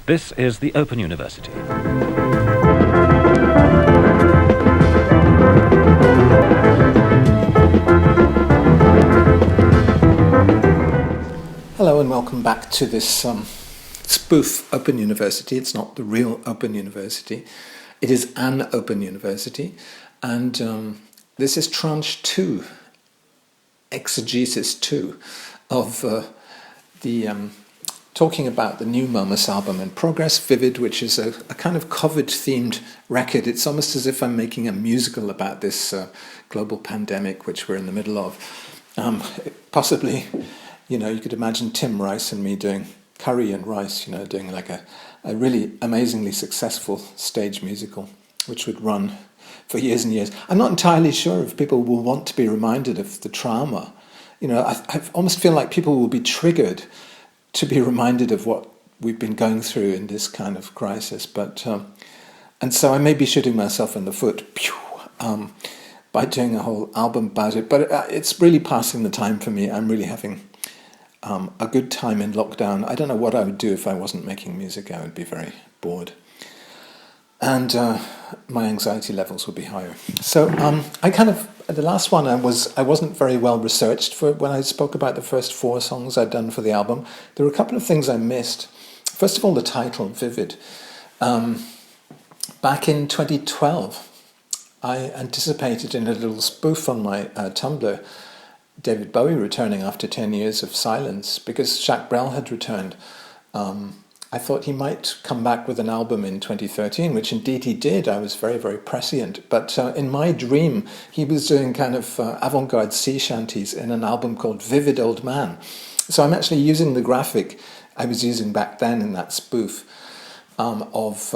This is the Open University. Hello and welcome back to this spoof Open University. It's not the real Open University. It is an Open University. And this is Tranche 2, Exegesis 2, of talking about the new Momus album in progress, Vivid, which is a kind of COVID-themed record. It's almost as if I'm making a musical about this global pandemic, which we're in the middle of. Possibly, you could imagine Tim Rice and me doing Curry and Rice, doing like a really amazingly successful stage musical, which would run for years and years. I'm not entirely sure if people will want to be reminded of the trauma. I almost feel like people will be triggered to be reminded of what we've been going through in this kind of crisis. But and so I may be shooting myself in the foot by doing a whole album about it. But it's really passing the time for me. I'm really having a good time in lockdown. I don't know what I would do if I wasn't making music. I would be very bored. And my anxiety levels would be higher. So the last one I wasn't very well researched for when I spoke about the first 4 songs I'd done for the album. There were a couple of things I missed. First of all, the title, Vivid. Back in 2012, I anticipated in a little spoof on my Tumblr David Bowie returning after 10 years of silence because Jacques Brel had returned. I thought he might come back with an album in 2013, which indeed he did. I was very, very prescient. But in my dream, he was doing kind of avant-garde sea shanties in an album called Vivid Old Man. So I'm actually using the graphic I was using back then in that spoof of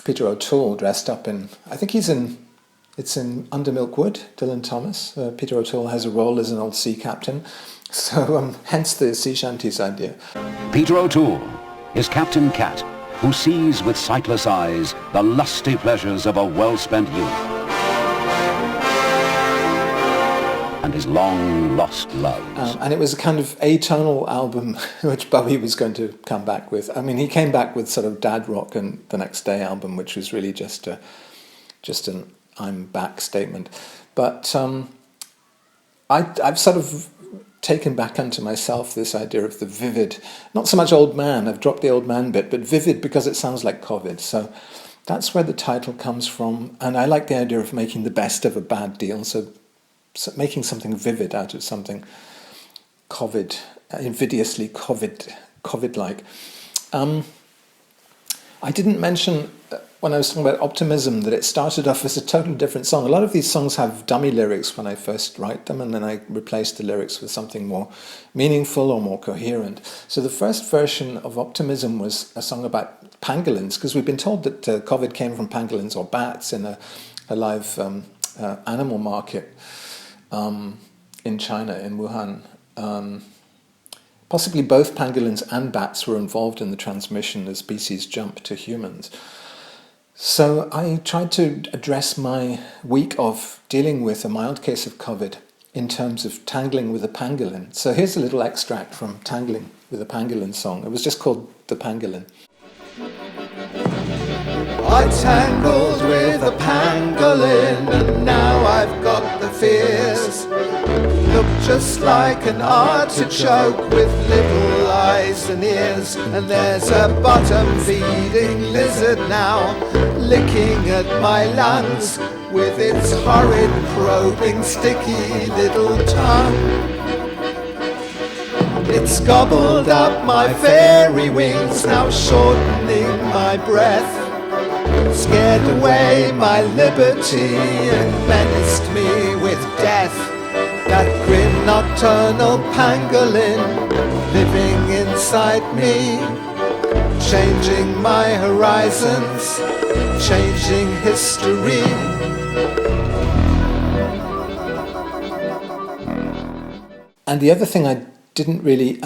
Peter O'Toole dressed up in, I think it's in Under Milk Wood, Dylan Thomas. Peter O'Toole has a role as an old sea captain. So hence the sea shanties idea. Peter O'Toole is Captain Cat, who sees with sightless eyes the lusty pleasures of a well-spent youth and his long-lost loves. And it was a kind of atonal album which Bowie was going to come back with. I mean, he came back with sort of dad rock and the Next Day album, which was really just an I'm back statement. But I've sort of taken back unto myself this idea of the vivid, not so much old man, I've dropped the old man bit, but vivid because it sounds like COVID. So that's where the title comes from. And I like the idea of making the best of a bad deal. So making something vivid out of something COVID, invidiously COVID-like. I didn't mention when I was talking about Optimism that it started off as a totally different song. A lot of these songs have dummy lyrics when I first write them, and then I replace the lyrics with something more meaningful or more coherent. So the first version of Optimism was a song about pangolins, because we've been told that COVID came from pangolins or bats in a live animal market in China, in Wuhan. Possibly both pangolins and bats were involved in the transmission as species jump to humans. So I tried to address my week of dealing with a mild case of COVID in terms of tangling with a pangolin. So here's a little extract from Tangling with a Pangolin song. It was just called The Pangolin. I tangled with a pangolin and now I've got the fears. Look just like an artichoke with little eyes and ears. And there's a bottom-feeding lizard now licking at my lungs with its horrid, probing, sticky little tongue. It's gobbled up my fairy wings, now shortening my breath. Scared away my liberty and menaced me with death. That grim nocturnal pangolin living inside me, changing my horizons, changing history. And the other thing I didn't really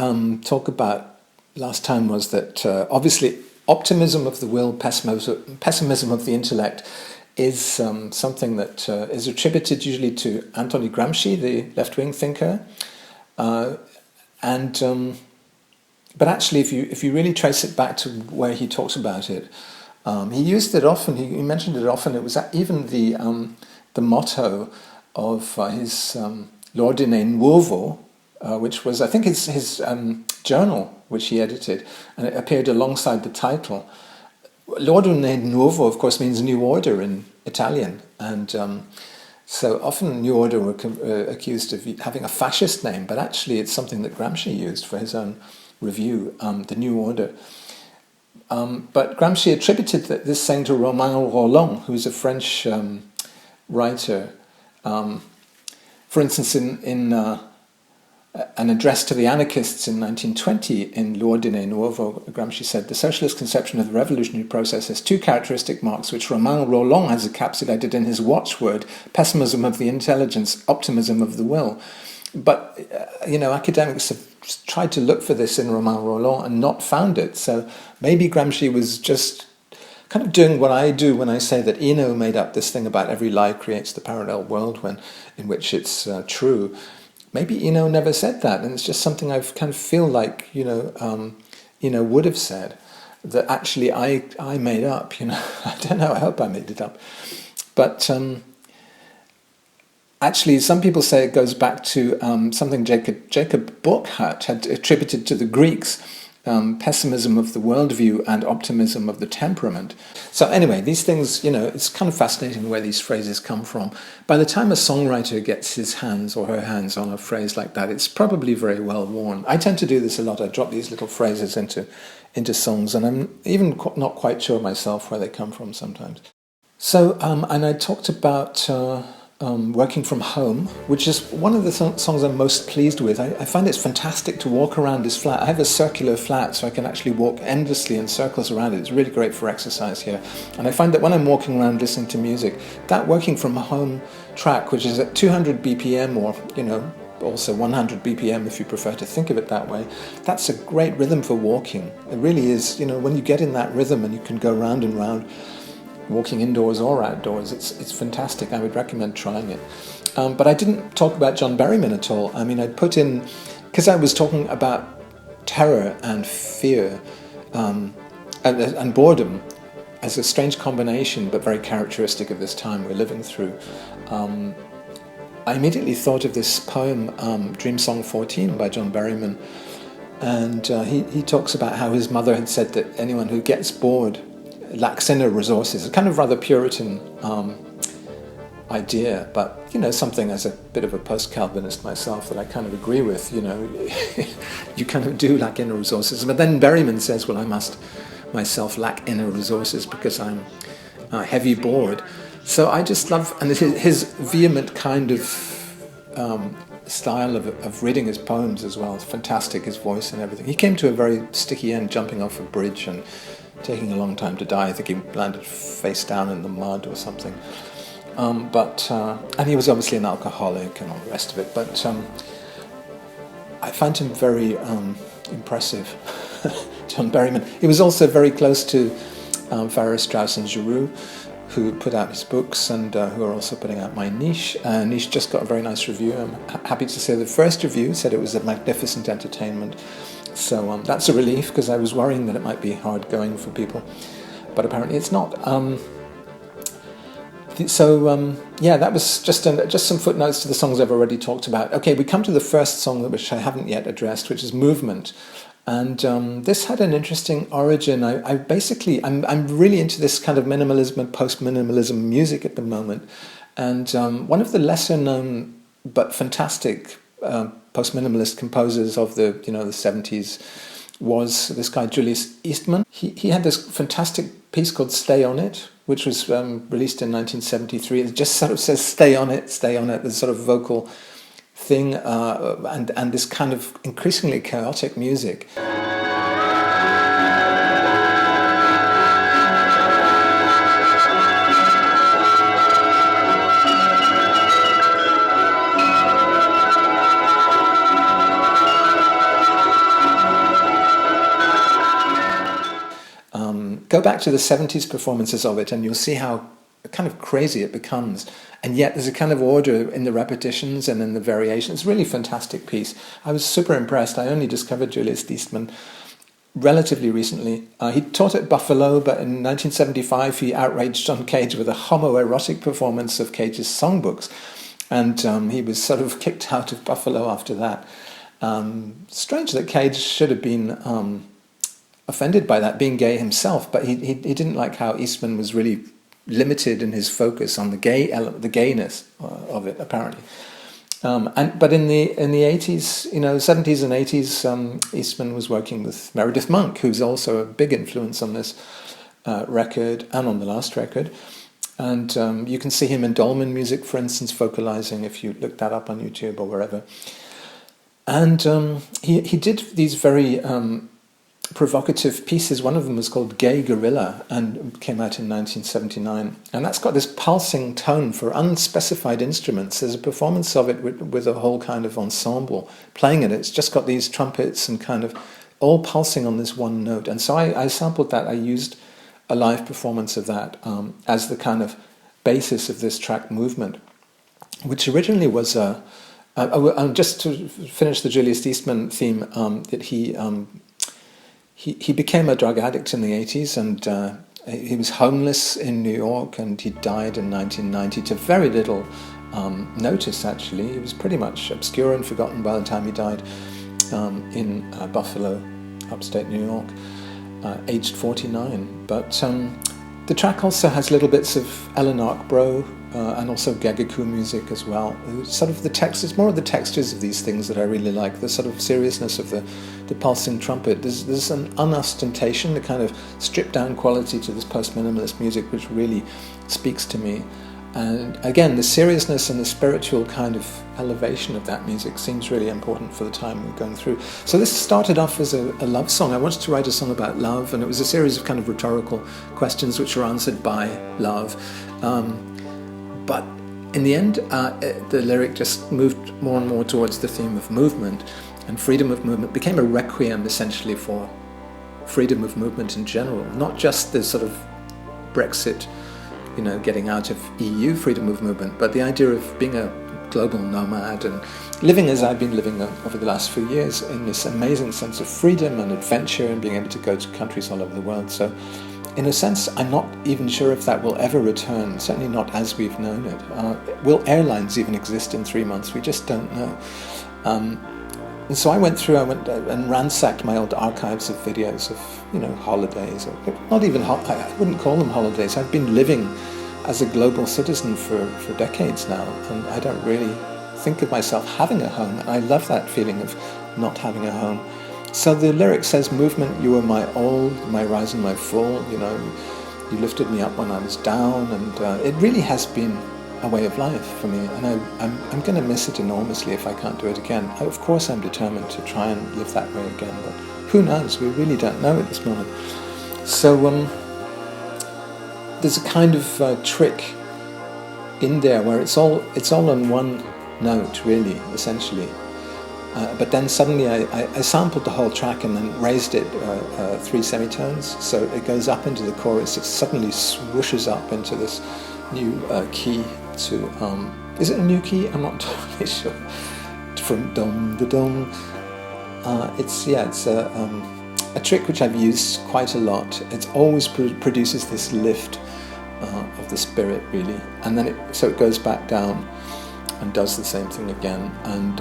talk about last time was that obviously optimism of the will, pessimism of the intellect is something that is attributed usually to Anthony Gramsci, the left-wing thinker. And But actually, if you really trace it back to where he talks about it, he used it often. He mentioned it often. It was even the motto of his L'Ordine Nuovo, which was, I think, his journal, which he edited, and it appeared alongside the title. L'Ordine Nuovo, of course, means new order in Italian, and so often New Order were accused of having a fascist name, but actually it's something that Gramsci used for his own review, the New Order. But Gramsci attributed this saying to Romain Rolland, who was a French writer. For instance, in an address to the anarchists in 1920 in L'Ordine Nuovo, Gramsci said, "The socialist conception of the revolutionary process has two characteristic marks which Romain Rolland has encapsulated in his watchword, pessimism of the intelligence, optimism of the will." But, academics have tried to look for this in Romain Rolland and not found it. So maybe Gramsci was just kind of doing what I do when I say that Eno made up this thing about every lie creates the parallel world in which it's true. Maybe Eno never said that, and it's just something I kind of feel like Eno would have said that actually I made up. I don't know. I hope I made it up, but actually, some people say it goes back to something Jacob Burckhardt had attributed to the Greeks. Pessimism of the worldview and optimism of the temperament. So anyway, these things, it's kind of fascinating where these phrases come from. By the time a songwriter gets his hands or her hands on a phrase like that, it's probably very well worn. I tend to do this a lot. I drop these little phrases into songs, and I'm even not quite sure myself where they come from sometimes. So, and I talked about working from home, which is one of the songs I'm most pleased with. I find it's fantastic to walk around this flat. I have a circular flat, so I can actually walk endlessly in circles around it. It's really great for exercise here. And I find that when I'm walking around listening to music, that working from home track, which is at 200 BPM or, also 100 BPM if you prefer to think of it that way, that's a great rhythm for walking. It really is. When you get in that rhythm and you can go round and round, walking indoors or outdoors, it's fantastic. I would recommend trying it. But I didn't talk about John Berryman at all. I mean, I put in, because I was talking about terror and fear and boredom as a strange combination, but very characteristic of this time we're living through. I immediately thought of this poem, Dream Song 14 by John Berryman, and he talks about how his mother had said that anyone who gets bored lacks inner resources. A kind of rather Puritan idea, but something as a bit of a post-Calvinist myself that I kind of agree with. You kind of do lack inner resources. But then Berryman says, well, I must myself lack inner resources because I'm heavy bored. So I just love, and his vehement kind of style of reading his poems as well. It's fantastic, his voice and everything. He came to a very sticky end, jumping off a bridge and taking a long time to die. I think he landed face down in the mud or something. And he was obviously an alcoholic and all the rest of it. But I find him very impressive, John Berryman. He was also very close to Farrar, Straus and Giroux, who put out his books and who are also putting out My Niche. Niche just got a very nice review. I'm happy to say the first review said it was a magnificent entertainment. So that's a relief, because I was worrying that it might be hard going for people, but apparently it's not. That was just some footnotes to the songs I've already talked about. Okay, we come to the first song, which I haven't yet addressed, which is Movement. And this had an interesting origin. I'm really into this kind of minimalism and post-minimalism music at the moment. And one of the lesser known but fantastic post-minimalist composers of the 70s was this guy Julius Eastman. He had this fantastic piece called Stay On It, which was released in 1973. It just sort of says stay on it, this sort of vocal thing, and this kind of increasingly chaotic music. Go back to the 70s performances of it and you'll see how kind of crazy it becomes. And yet there's a kind of order in the repetitions and in the variations. It's a really fantastic piece. I was super impressed. I only discovered Julius Eastman relatively recently. He taught at Buffalo, but in 1975 he outraged John Cage with a homoerotic performance of Cage's songbooks, and he was sort of kicked out of Buffalo after that. Strange that Cage should have been offended by that, being gay himself, but he didn't like how Eastman was really limited in his focus on the gayness of it, apparently. But in the 80s, 70s and 80s, Eastman was working with Meredith Monk, who's also a big influence on this record and on the last record. And you can see him in Dolman music, for instance, vocalizing, if you look that up on YouTube or wherever. And he did these very provocative pieces. One of them was called Gay Gorilla and came out in 1979. And that's got this pulsing tone for unspecified instruments. There's a performance of it with a whole kind of ensemble playing it. It's just got these trumpets and kind of all pulsing on this one note. And so I sampled that. I used a live performance of that as the kind of basis of this track Movement, which originally was just to finish the Julius Eastman theme, that he became a drug addict in the 80s, and he was homeless in New York, and he died in 1990 to very little notice, actually. He was pretty much obscure and forgotten by the time he died in Buffalo, upstate New York, aged 49. But the track also has little bits of Ellen Arkbro and also Gagaku music as well. Sort of the text, it's more of the textures of these things that I really like, the sort of seriousness of the pulsing trumpet. There's an unostentation, the kind of stripped down quality to this post-minimalist music which really speaks to me. And again, the seriousness and the spiritual kind of elevation of that music seems really important for the time we're going through. So this started off as a love song. I wanted to write a song about love, and it was a series of kind of rhetorical questions which were answered by love. But in the end, the lyric just moved more and more towards the theme of movement, and freedom of movement became a requiem essentially for freedom of movement in general, not just the sort of Brexit, getting out of EU freedom of movement, but the idea of being a global nomad and living as I've been living over the last few years in this amazing sense of freedom and adventure and being able to go to countries all over the world. So in a sense, I'm not even sure if that will ever return, certainly not as we've known it. Will airlines even exist in 3 months? We just don't know. And so I went and ransacked my old archives of videos of, holidays. Not even, I wouldn't call them holidays. I've been living as a global citizen for decades now, and I don't really think of myself having a home. And I love that feeling of not having a home. So the lyric says, movement, you were my all, my rise and my fall, you lifted me up when I was down, and it really has been a way of life for me, and I'm going to miss it enormously if I can't do it again. Of course I'm determined to try and live that way again, but who knows, we really don't know at this moment. So there's a kind of trick in there where it's all on one note, really, essentially. But then suddenly I sampled the whole track and then raised it 3 semitones, so it goes up into the chorus. It suddenly swooshes up into this new key to... is it a new key? I'm not totally sure. From dom the dom. It's a trick which I've used quite a lot. It always produces this lift of the spirit, really, and then it goes back down and does the same thing again. And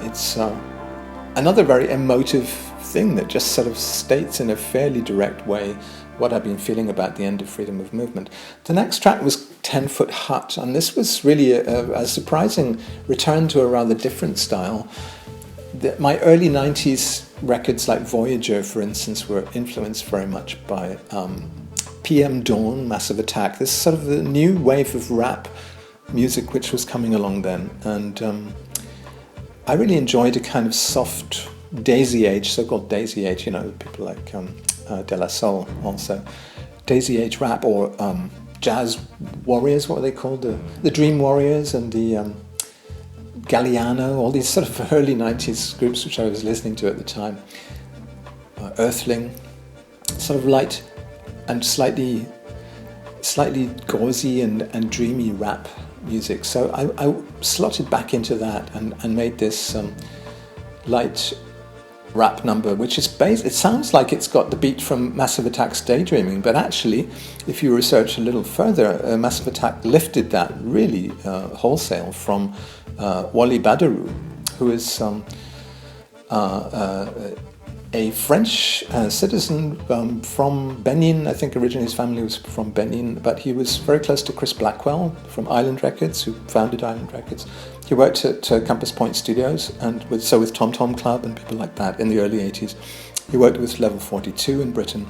it's another very emotive thing that just sort of states in a fairly direct way what I've been feeling about the end of freedom of movement. The next track was 10-Foot Hut, and this was really a surprising return to a rather different style. My early 90s records like Voyager, for instance, were influenced very much by PM Dawn, Massive Attack, this sort of the new wave of rap music which was coming along then. And I really enjoyed a kind of soft Daisy Age, so-called Daisy Age, people like De La Soul also. Daisy Age rap, or Jazz Warriors, what were they called? The Dream Warriors and the Galliano, all these sort of early 90s groups which I was listening to at the time. Earthling, sort of light and slightly gauzy and dreamy rap music. So I slotted back into that and made this light rap number, which is based, it sounds like it's got the beat from Massive Attack's Daydreaming, but actually, if you research a little further, Massive Attack lifted that really wholesale from Wally Badarou, who is a French citizen from Benin. I think originally his family was from Benin, but he was very close to Chris Blackwell from Island Records, who founded Island Records. He worked at Compass Point Studios and with Tom Tom Club and people like that in the early 80s. He worked with Level 42 in Britain.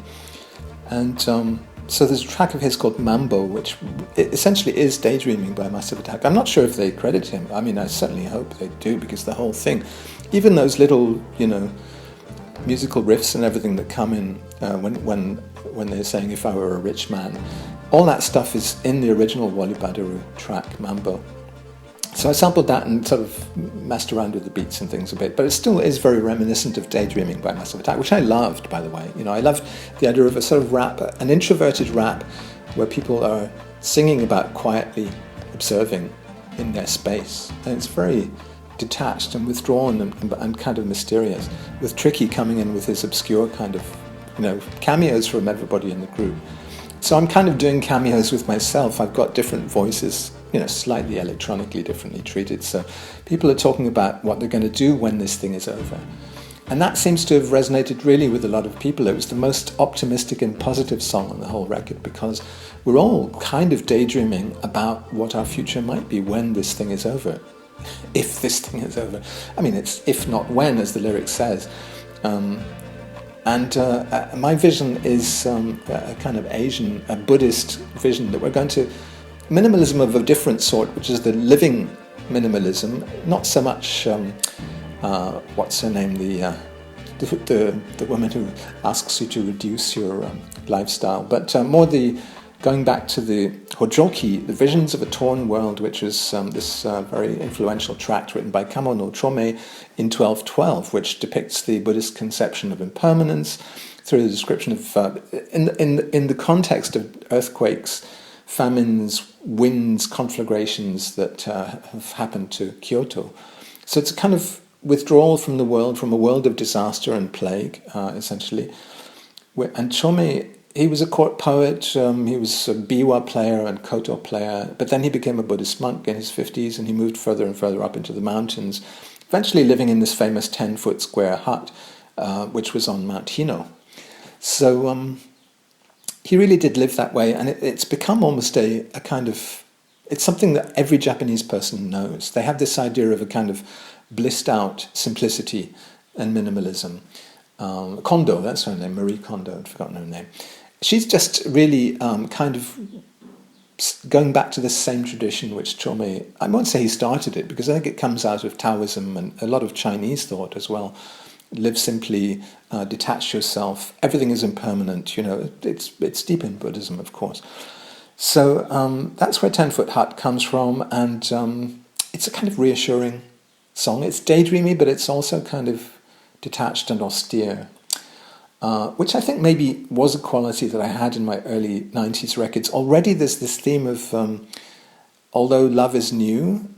And so there's a track of his called Mambo, which essentially is Daydreaming by Massive Attack. I'm not sure if they credit him. I mean, I certainly hope they do, because the whole thing, even those little, musical riffs and everything that come in when they're saying "If I Were a Rich Man," all that stuff is in the original Wally Badarou track Mambo. So I sampled that and sort of messed around with the beats and things a bit, but it still is very reminiscent of Daydreaming by Massive Attack, which I loved, by the way. I loved the idea of a sort of rap, an introverted rap, where people are singing about quietly observing in their space, and it's very detached and withdrawn and kind of mysterious, with Tricky coming in with his obscure kind of, cameos from everybody in the group. So I'm kind of doing cameos with myself. I've got different voices, slightly electronically differently treated. So people are talking about what they're going to do when this thing is over. And that seems to have resonated really with a lot of people. It was the most optimistic and positive song on the whole record, because we're all kind of daydreaming about what our future might be when this thing is over. If this thing is over. I mean, it's if not when, as the lyric says. My vision is a kind of Asian, a Buddhist vision, that we're going to minimalism of a different sort, which is the living minimalism, not so much what's her name, the woman who asks you to reduce your lifestyle, but more the going back to the Hojoki, the Visions of a Torn World, which was this very influential tract written by Kamo no Chome in 1212, which depicts the Buddhist conception of impermanence through the description of, in the context of earthquakes, famines, winds, conflagrations that have happened to Kyoto. So it's a kind of withdrawal from the world, from a world of disaster and plague, essentially. And Chome, he was a court poet, he was a biwa player and koto player, but then he became a Buddhist monk in his 50s, and he moved further and further up into the mountains, eventually living in this famous 10-foot square hut, which was on Mount Hino. So he really did live that way, and it's become almost a kind of, it's something that every Japanese person knows. They have this idea of a kind of blissed out simplicity and minimalism. Kondo, that's her name, Marie Kondo, I'd forgotten her name. She's just really kind of going back to this same tradition which Chome, I won't say he started it, because I think it comes out of Taoism and a lot of Chinese thought as well. Live simply, detach yourself, everything is impermanent, it's deep in Buddhism, of course. So that's where 10-Foot Hut comes from, and it's a kind of reassuring song. It's daydreamy, but it's also kind of detached and austere, which I think maybe was a quality that I had in my early 90s records. Already there's this theme of, although love is new,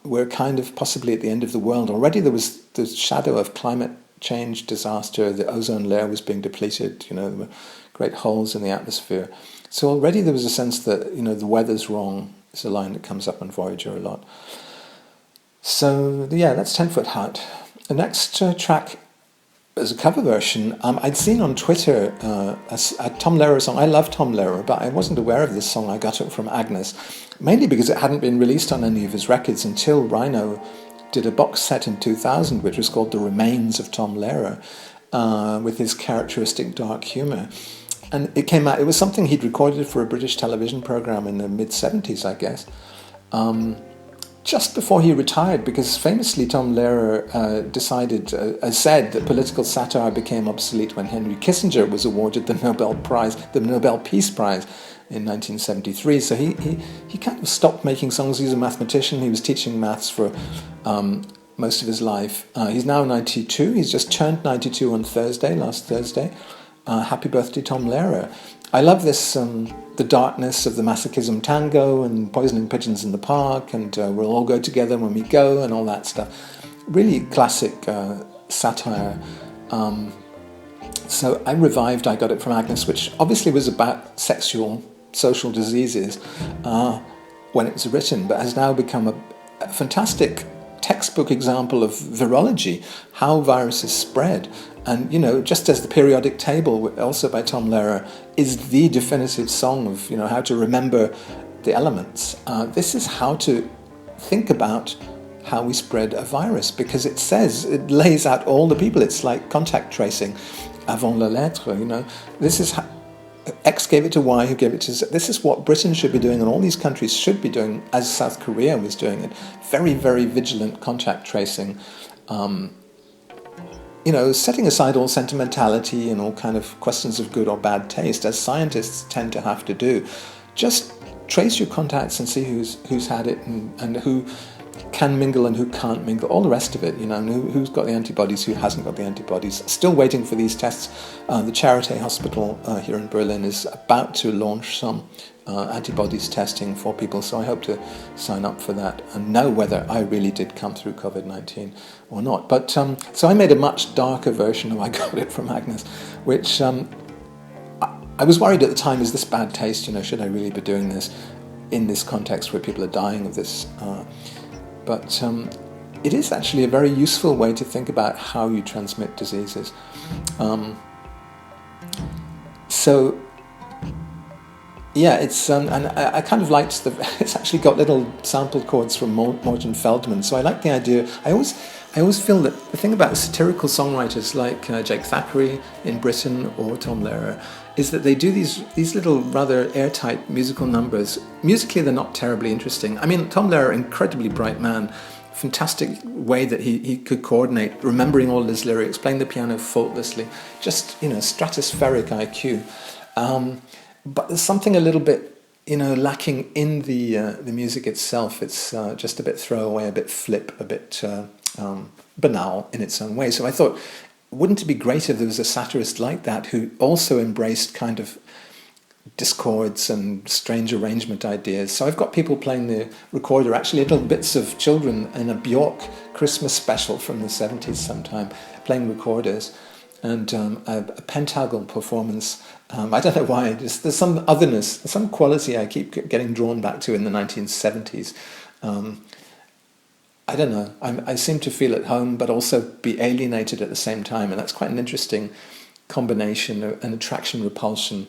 we're kind of possibly at the end of the world. Already there was the shadow of climate change disaster, the ozone layer was being depleted, there were great holes in the atmosphere. So already there was a sense that, the weather's wrong. It's a line that comes up on Voyager a lot. So, yeah, that's 10-Foot Hut. The next track is a cover version. I'd seen on Twitter a Tom Lehrer song. I love Tom Lehrer, but I wasn't aware of this song. I got it from Agnes, mainly because it hadn't been released on any of his records until Rhino did a box set in 2000, which was called The Remains of Tom Lehrer, with his characteristic dark humour. And it came out, it was something he'd recorded for a British television programme in the mid-70s, I guess. Just before he retired, because famously Tom Lehrer said that political satire became obsolete when Henry Kissinger was awarded the Nobel Peace Prize in 1973. So he kind of stopped making songs. He's a mathematician. He was teaching maths for most of his life. He's now 92. He's just turned 92 on last Thursday. Happy birthday, Tom Lehrer. I love this, the darkness of the masochism tango and poisoning pigeons in the park, and we'll all go together when we go, and all that stuff. Really classic satire. So I revived I Got It From Agnes, which obviously was about sexual, social diseases when it was written, but has now become a fantastic textbook example of virology, how viruses spread. And, just as the periodic table, also by Tom Lehrer, is the definitive song of, how to remember the elements, this is how to think about how we spread a virus, because it lays out all the people. It's like contact tracing avant la lettre, This is how X gave it to Y, who gave it to Z. This is what Britain should be doing, and all these countries should be doing, as South Korea was doing it. Very, very vigilant contact tracing. Setting aside all sentimentality and all kind of questions of good or bad taste, as scientists tend to have to do. Just trace your contacts and see who's had it and who can mingle and who can't mingle, all the rest of it, and who's got the antibodies, who hasn't got the antibodies. Still waiting for these tests. The Charité Hospital here in Berlin is about to launch some antibodies testing for people, so I hope to sign up for that and know whether I really did come through COVID-19 or not. But so I made a much darker version of I Got It From Agnes, which I was worried at the time, is this bad taste, should I really be doing this in this context where people are dying of this? But it is actually a very useful way to think about how you transmit diseases. It's and I kind of liked it's actually got little sample chords from Morton Feldman. So I like the idea. I always feel that the thing about satirical songwriters like Jake Thackeray in Britain or Tom Lehrer is that they do these little rather airtight musical numbers. Musically, they're not terribly interesting. I mean, Tom Lehrer, incredibly bright man, fantastic way that he could coordinate, remembering all his lyrics, playing the piano faultlessly, just, stratospheric IQ. But there's something a little bit, lacking in the music itself. It's just a bit throwaway, a bit flip, a bit banal in its own way. So I thought, wouldn't it be great if there was a satirist like that who also embraced kind of discords and strange arrangement ideas? So I've got people playing the recorder, actually little bits of children in a Bjork Christmas special from the 70s sometime, playing recorders, and a pentagonal performance. I don't know why, there's some otherness, some quality I keep getting drawn back to in the 1970s. I don't know, I seem to feel at home but also be alienated at the same time, and that's quite an interesting combination, an attraction-repulsion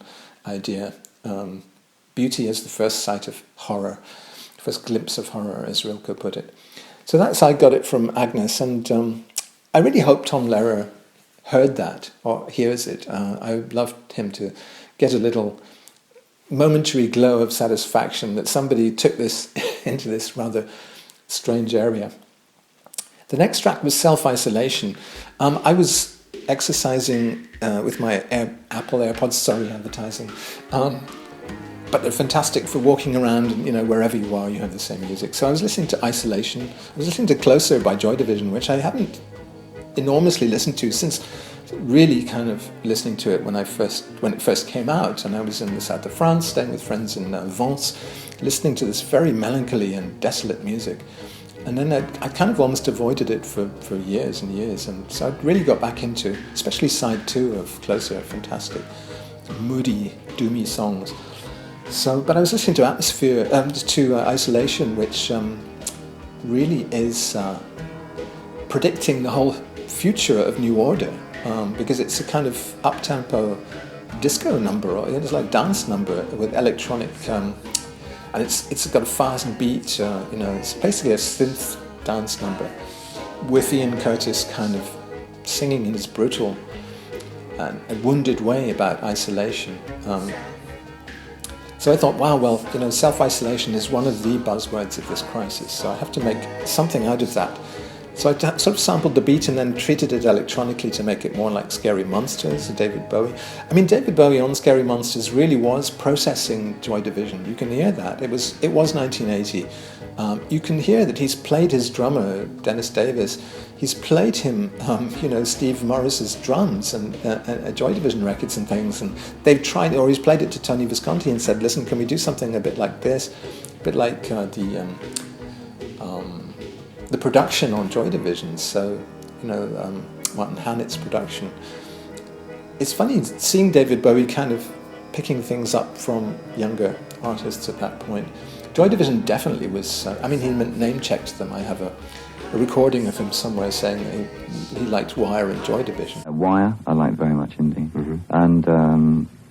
idea. Beauty as the first sight of horror, first glimpse of horror, as Rilke put it. So that's I Got It From Agnes, and I really hope Tom Lehrer heard that, or hears it. I would love him to get a little momentary glow of satisfaction that somebody took this into this rather strange area. The next track was Selfisolation. I was exercising with my Apple AirPods, sorry, advertising, but they're fantastic for walking around, and wherever you are, you have the same music. So I was listening to Isolation. I was listening to Closer by Joy Division, which I haven't enormously listened to since really kind of listening to it when it first came out, and I was in the south of France, staying with friends in Vence, listening to this very melancholy and desolate music. And then I kind of almost avoided it for years and years, and so I really got back into, especially side 2 of Closer, fantastic, moody, doomy songs. So, but I was listening to Atmosphere, to Isolation, which really is predicting the whole future of New Order, because it's a kind of up-tempo disco number, or it's like dance number with electronic, and it's got a fast beat. It's basically a synth dance number with Ian Curtis kind of singing in his brutal and wounded way about isolation. So I thought, wow, well, self-isolation is one of the buzzwords of this crisis, so I have to make something out of that. So I sort of sampled the beat and then treated it electronically to make it more like Scary Monsters, David Bowie. I mean, David Bowie on Scary Monsters really was processing Joy Division. You can hear that. It was 1980. You can hear that he's played his drummer, Dennis Davis. He's played him, Steve Morris's drums and Joy Division records and things. And they've tried, or he's played it to Tony Visconti and said, listen, can we do something a bit like this? A bit like the production on Joy Division. So, Martin Hannett's production. It's funny seeing David Bowie kind of picking things up from younger artists at that point. Joy Division definitely was, he name-checked them. I have a recording of him somewhere saying he liked Wire and Joy Division. Wire, I like very much indeed. And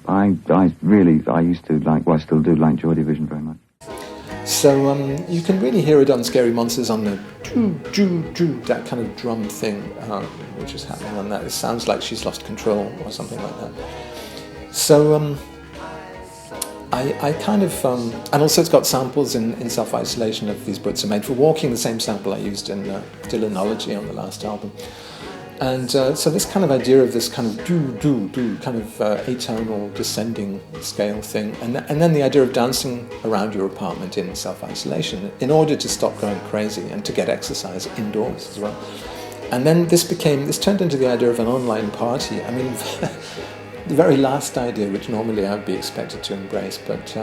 I used to like, well, I still do like Joy Division very much. So you can really hear it on Scary Monsters on the that kind of drum thing, which is happening on that. It sounds like she's lost control or something like that. So I kind of, and also it's got samples in Selfisolation of These Brutes Are Made for Walking, the same sample I used in Dylanology on the last album. And so this kind of idea of this kind of kind of atonal descending scale thing, and then the idea of dancing around your apartment in self-isolation in order to stop going crazy and to get exercise indoors as well. And then this turned into the idea of an online party. I mean, the very last idea, which normally I would be expected to embrace, but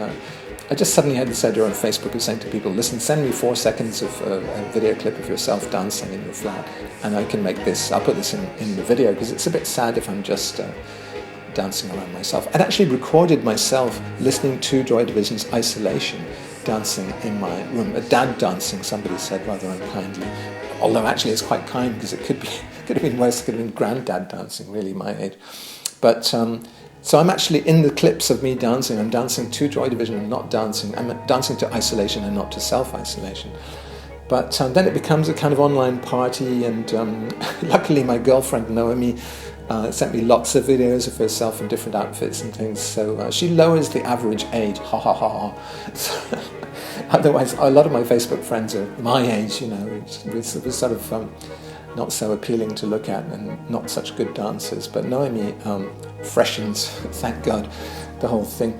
I just suddenly had this idea on Facebook of saying to people, listen, send me 4 seconds of a video clip of yourself dancing in your flat, and I can make this, I'll put this in the video, because it's a bit sad if I'm just dancing around myself. I'd actually recorded myself listening to Joy Division's Isolation, dancing in my room, a dad dancing, somebody said rather unkindly, although actually it's quite kind, because it could have been worse, it could have been granddad dancing, really, my age. But so I'm actually in the clips of me dancing. I'm dancing to Joy Division and not dancing. I'm dancing to Isolation and not to Self-Isolation. But then it becomes a kind of online party, and luckily my girlfriend Naomi sent me lots of videos of herself in different outfits and things. So she lowers the average age. Ha ha ha. So, otherwise, a lot of my Facebook friends are my age. It was sort of not so appealing to look at and not such good dancers. But Naomi freshens, thank God, the whole thing.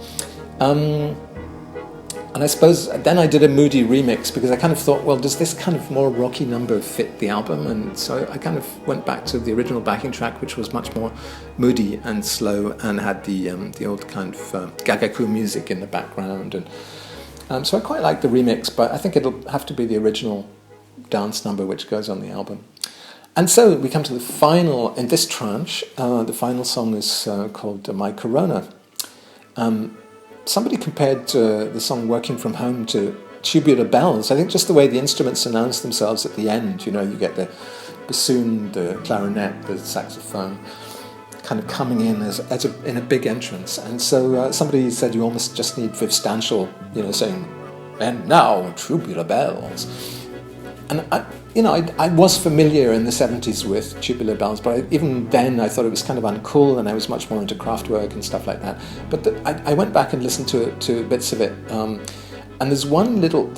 And I suppose then I did a moody remix, because I kind of thought, well, does this kind of more rocky number fit the album? And so I kind of went back to the original backing track, which was much more moody and slow and had the old kind of gagaku music in the background. And so I quite like the remix, but I think it'll have to be the original dance number which goes on the album. And so we come to the final, in this tranche, the final song is called My Corona. Somebody compared the song Working From Home to Tubular Bells. I think just the way the instruments announce themselves at the end, you get the bassoon, the clarinet, the saxophone kind of coming in in a big entrance. And so somebody said you almost just need Viv Stanshall, saying, and now Tubular Bells. And I was familiar in the 70s with Tubular Bells, but even then I thought it was kind of uncool, and I was much more into Kraftwerk and stuff like that. But I went back and listened to bits of it, and there's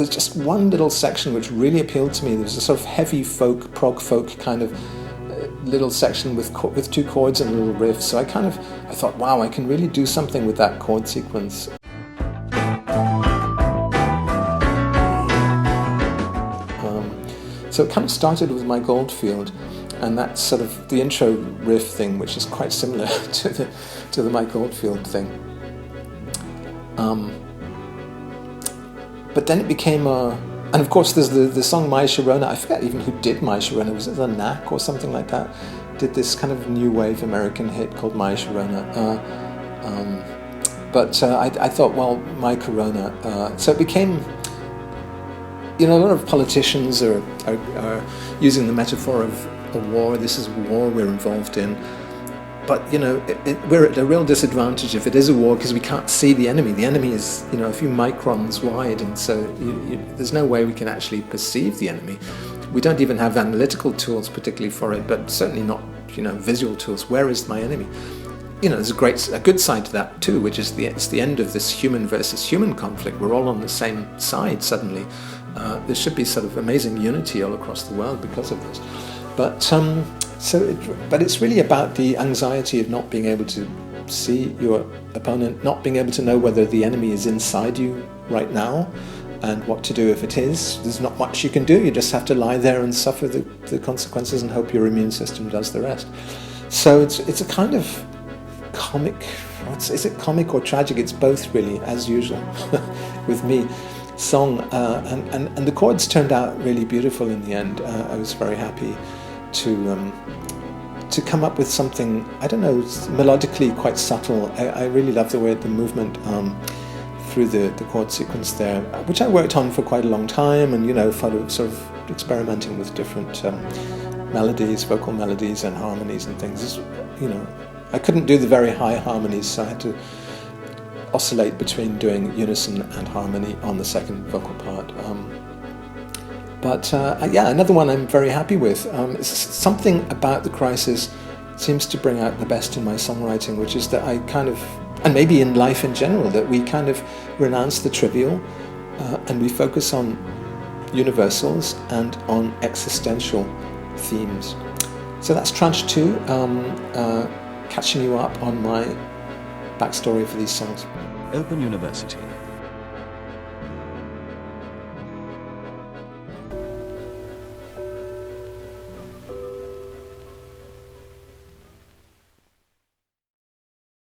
just one little section which really appealed to me. There was a sort of heavy folk, prog folk kind of little section with 2 chords and a little riff. So I thought, wow, I can really do something with that chord sequence. So it kind of started with My Goldfield, and that's sort of the intro riff thing, which is quite similar to the My Goldfield thing. But then it became and of course there's the song My Sharona. I forget even who did My Sharona. Was it the Knack or something like that? Did this kind of new wave American hit called My Sharona. But I thought, well, My Corona. So it became. A lot of politicians are using the metaphor of a war. This is a war we're involved in. But, we're at a real disadvantage if it is a war, because we can't see the enemy. The enemy is, a few microns wide, and so there's no way we can actually perceive the enemy. We don't even have analytical tools particularly for it, but certainly not, visual tools. Where is my enemy? There's a good side to that too, which is it's the end of this human versus human conflict. We're all on the same side suddenly. There should be sort of amazing unity all across the world because of this. But but it's really about the anxiety of not being able to see your opponent, not being able to know whether the enemy is inside you right now, and what to do if it is. There's not much you can do. You just have to lie there and suffer the consequences and hope your immune system does the rest. So it's a kind of comic. Is it comic or tragic? It's both, really, as usual with me. Song and the chords turned out really beautiful in the end. I was very happy to to come up with something, I don't know, melodically quite subtle. I really love the way the movement through the chord sequence there, which I worked on for quite a long time, and sort of experimenting with different melodies, vocal melodies and harmonies and things. I couldn't do the very high harmonies, so I had to oscillate between doing unison and harmony on the second vocal part. But another one I'm very happy with. Something about The Crisis seems to bring out the best in my songwriting, which is that I kind of, and maybe in life in general, that we kind of renounce the trivial and we focus on universals and on existential themes. So that's Tranche 2, catching you up on my backstory for these songs. Open University.